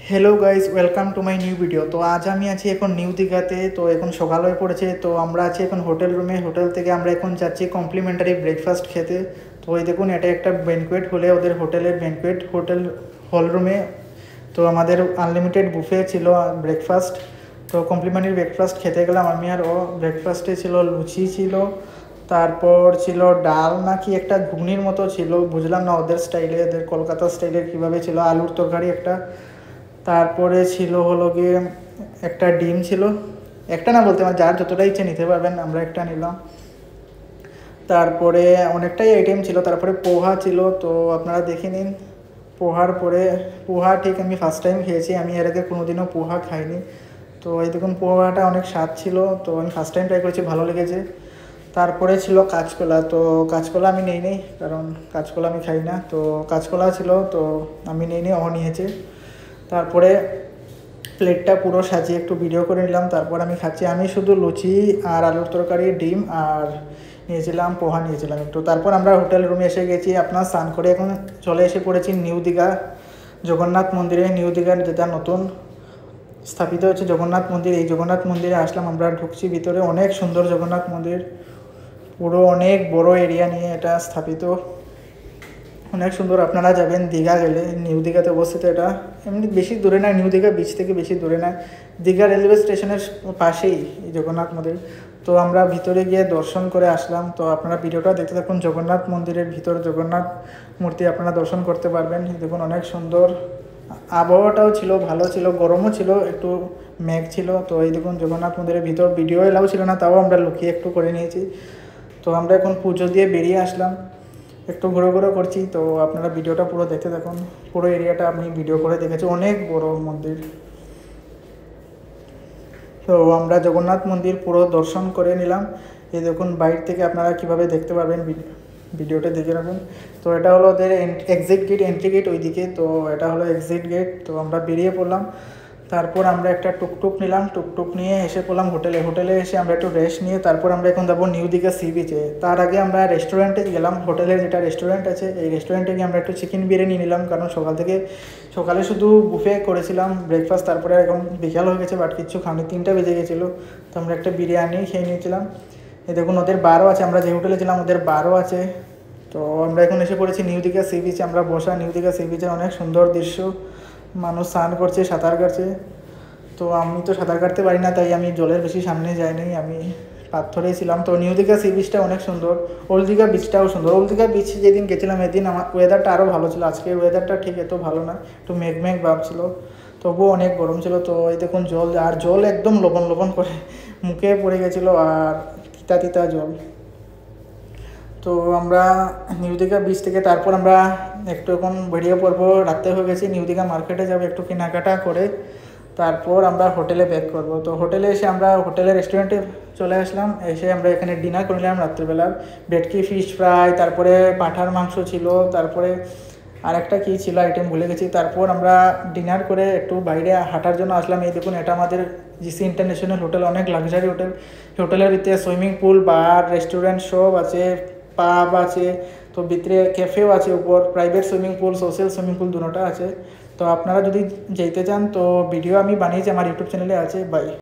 Hello guys, welcome to my new video. তো আজ আমি আছি এখন নিউ দীঘাতে। তো এখন সকাল হয়ে পড়েছে, তো আমরা আছি এখন হোটেল রুমে। হোটেল থেকে আমরা এখন যাচ্ছি কমপ্লিমেন্টারি ব্রেকফাস্ট খেতে। তো ওই দেখুন, এটা একটা ব্যানকোয়েট হলে ওদের হোটেলের ব্যানকোয়েট হোটেল হল রুমে। তো আমাদের আনলিমিটেড বুফে ছিল ব্রেকফাস্ট। তো কমপ্লিমেন্টারি ব্রেকফাস্ট খেতে গেলাম আমি আর ও। ব্রেকফাস্টে ছিল লুচি ছিল, তারপর ছিল ডাল নাকি একটা ঘুগনির মতো ছিল, বুঝলাম না ওদের স্টাইলে, ওদের কলকাতা স্টাইলের কীভাবে ছিল। আলুর তরকারি একটা, তারপরে ছিল হলো গিয়ে একটা ডিম ছিল। একটা না বলতে আমার যার যতটা ইচ্ছে নিতে পারবেন, আমরা একটা নিলাম। তারপরে অনেকটাই আইটেম ছিল। তারপরে পোহা ছিল, তো আপনারা দেখে নিন। পোহার পরে পোহা ঠিক আমি ফার্স্ট টাইম খেয়েছি, আমি এর আগে কোনোদিনও পোহা খাইনি। তো এই দেখুন, পোহাটা অনেক স্বাদ ছিল, তো আমি ফার্স্ট টাইম ট্রাই করেছি, ভালো লেগেছে। তারপরে ছিল কাঁচকলা। তো কাঁচকলা আমি নেই কারণ কাঁচকলা আমি খাই না। তো কাঁচকলা ছিল, তো আমি নেই ও নিয়েছে। তারপরে প্লেটটা পুরো সাজিয়ে একটু ভিডিও করে নিলাম। তারপর আমি খাচ্ছি, আমি শুধু লুচি আর আলুর তরকারি, ডিম আর নিয়েছিলাম পোহা নিয়েছিলাম একটু। তারপর আমরা হোটেল রুমে এসে গেছি, আপনার স্নান করে এখন চলে এসে পড়েছি নিউ দীঘা জগন্নাথ মন্দিরে। নিউ দীঘার যেটা নতুন স্থাপিত হচ্ছে জগন্নাথ মন্দির, এই জগন্নাথ মন্দিরে আসলাম। আমরা ঢুকছি ভিতরে, অনেক সুন্দর জগন্নাথ মন্দির, পুরো অনেক বড় এরিয়া নিয়ে এটা স্থাপিত, অনেক সুন্দর। আপনারা যাবেন দীঘা গেলে, নিউ দীঘাতে অবস্থিত এটা। এমনি বেশি দূরে না, নিউ দীঘা বিচ থেকে বেশি দূরে না, দীঘা রেলওয়ে স্টেশনের পাশেই এই জগন্নাথ মন্দির। তো আমরা ভিতরে গিয়ে দর্শন করে আসলাম। তো আপনারা ভিডিওটা দেখতে থাকুন। জগন্নাথ মন্দিরের ভিতর জগন্নাথ মূর্তি আপনারা দর্শন করতে পারবেন। দেখুন অনেক সুন্দর, আবহাওয়াটাও ছিল ভালো, ছিল গরমও ছিল, একটু মেঘ ছিল। তো এই দেখুন জগন্নাথ মন্দিরের ভিতর ভিডিও এলাও ছিল না, তাও আমরা লুকিয়ে একটু করে নিয়েছি। তো আমরা এখন পুজো দিয়ে বেরিয়ে আসলাম, একটু ঘুরে ঘুরে করছি। তো আপনারা ভিডিওটা পুরো দেখতে থাকুন, পুরো এরিয়াটা আমি ভিডিও করে দেখেছি, অনেক বড় মন্দির। তো আমরা জগন্নাথ মন্দির পুরো দর্শন করে নিলাম। এই দেখুন বাইরে থেকে আপনারা কিভাবে দেখতে পারবেন, ভিডিওটা দেখে রাখুন। তো এটা হলো ওদের এক্সিট গেট, এন্ট্রি গেট ওইদিকে। তো এটা হলো এক্সিট গেট। তো আমরা বেরিয়ে পড়লাম। তারপর আমরা একটা টুকটুক নিলাম, টুকটুক নিয়ে এসে পড়লাম হোটেলে। হোটেলে এসে আমরা একটু রেস্ট নিয়ে তারপর আমরা এখন যাবো নিউ দীঘা সি বিচে। তার আগে আমরা রেস্টুরেন্টে গেলাম, হোটেলের যেটা রেস্টুরেন্ট আছে এই রেস্টুরেন্টে গিয়ে আমরা একটু চিকেন বিরিয়ানি নিলাম, কারণ সকালে শুধু বুফে করেছিলাম ব্রেকফাস্ট, তারপরে এখন বিকাল হয়ে গেছে বাট কিচ্ছু খাওনি, 3টা বেজে গেছিলো। তো আমরা একটা বিরিয়ানি খেয়ে নিয়েছিলাম। এই দেখুন ওদের বারও আছে, আমরা যে হোটেলে ছিলাম ওদের বারও আছে। তো আমরা এখন এসে পড়েছি নিউ দীঘা সি বিচে। আমরা বসা নিউ দীঘা সি বিচের অনেক সুন্দর দৃশ্য, মানুষ স্নান করছে, সাঁতার কাটছে। তো আমি তো সাঁতার কাটতে পারি না, তাই আমি জলের বেশি সামনে যাইনি, আমি পাথরেই ছিলাম। তো নিউ দীঘা সি বিচটা অনেক সুন্দর, ওল্ড দীঘা বিচটাও সুন্দর। ওল্ড দীঘা বিচ যেদিন গেছিলাম এদিন আমার ওয়েদারটা আরও ভালো ছিল, আজকের ওয়েদারটা ঠিক এত ভালো না, একটু মেঘ ভাব ছিল, তবুও অনেক গরম ছিল। তো এই দেখুন জল, আর জল একদম লবণ লবণ করে মুখে পড়ে গেছিলো, আর তিতা তিতা জল। তো আমরা নিউ দীঘা বিচ থেকে তারপর আমরা একটু এখন বেরিয়ে পড়বো, রাত্রে হয়ে গেছি, নিউ দীঘা মার্কেটে যাবো একটু কেনাকাটা করে, তারপর আমরা হোটেলে ব্যাক করব। তো হোটেলে এসে আমরা হোটেলের রেস্টুরেন্টে চলে আসলাম, এসে আমরা এখানে ডিনার করে নিলাম রাত্রিবেলার। ভেটকি ফিশ ফ্রাই, তারপরে পাঁঠার মাংস ছিল, তারপরে আরেকটা কী ছিল আইটেম ভুলে গেছি। তারপর আমরা ডিনার করে একটু বাইরে হাঁটার জন্য আসলাম। এই দেখুন এটা আমাদের জিসি ইন্টারন্যাশনাল হোটেল, অনেক লাক্সারি হোটেল। হোটেলের ভিতরে সুইমিং পুল, বার, রেস্টুরেন্ট সব আছে, পাব আছে, তো ভিতরে ক্যাফেও আছে, উপর private swimming pool, social swimming pool দুটোটা আছে। তো আপনারা যদি যেতে চান তো ভিডিও আমি বানিয়েছি, আমার ইউটিউব চ্যানেলে আছে। বাই।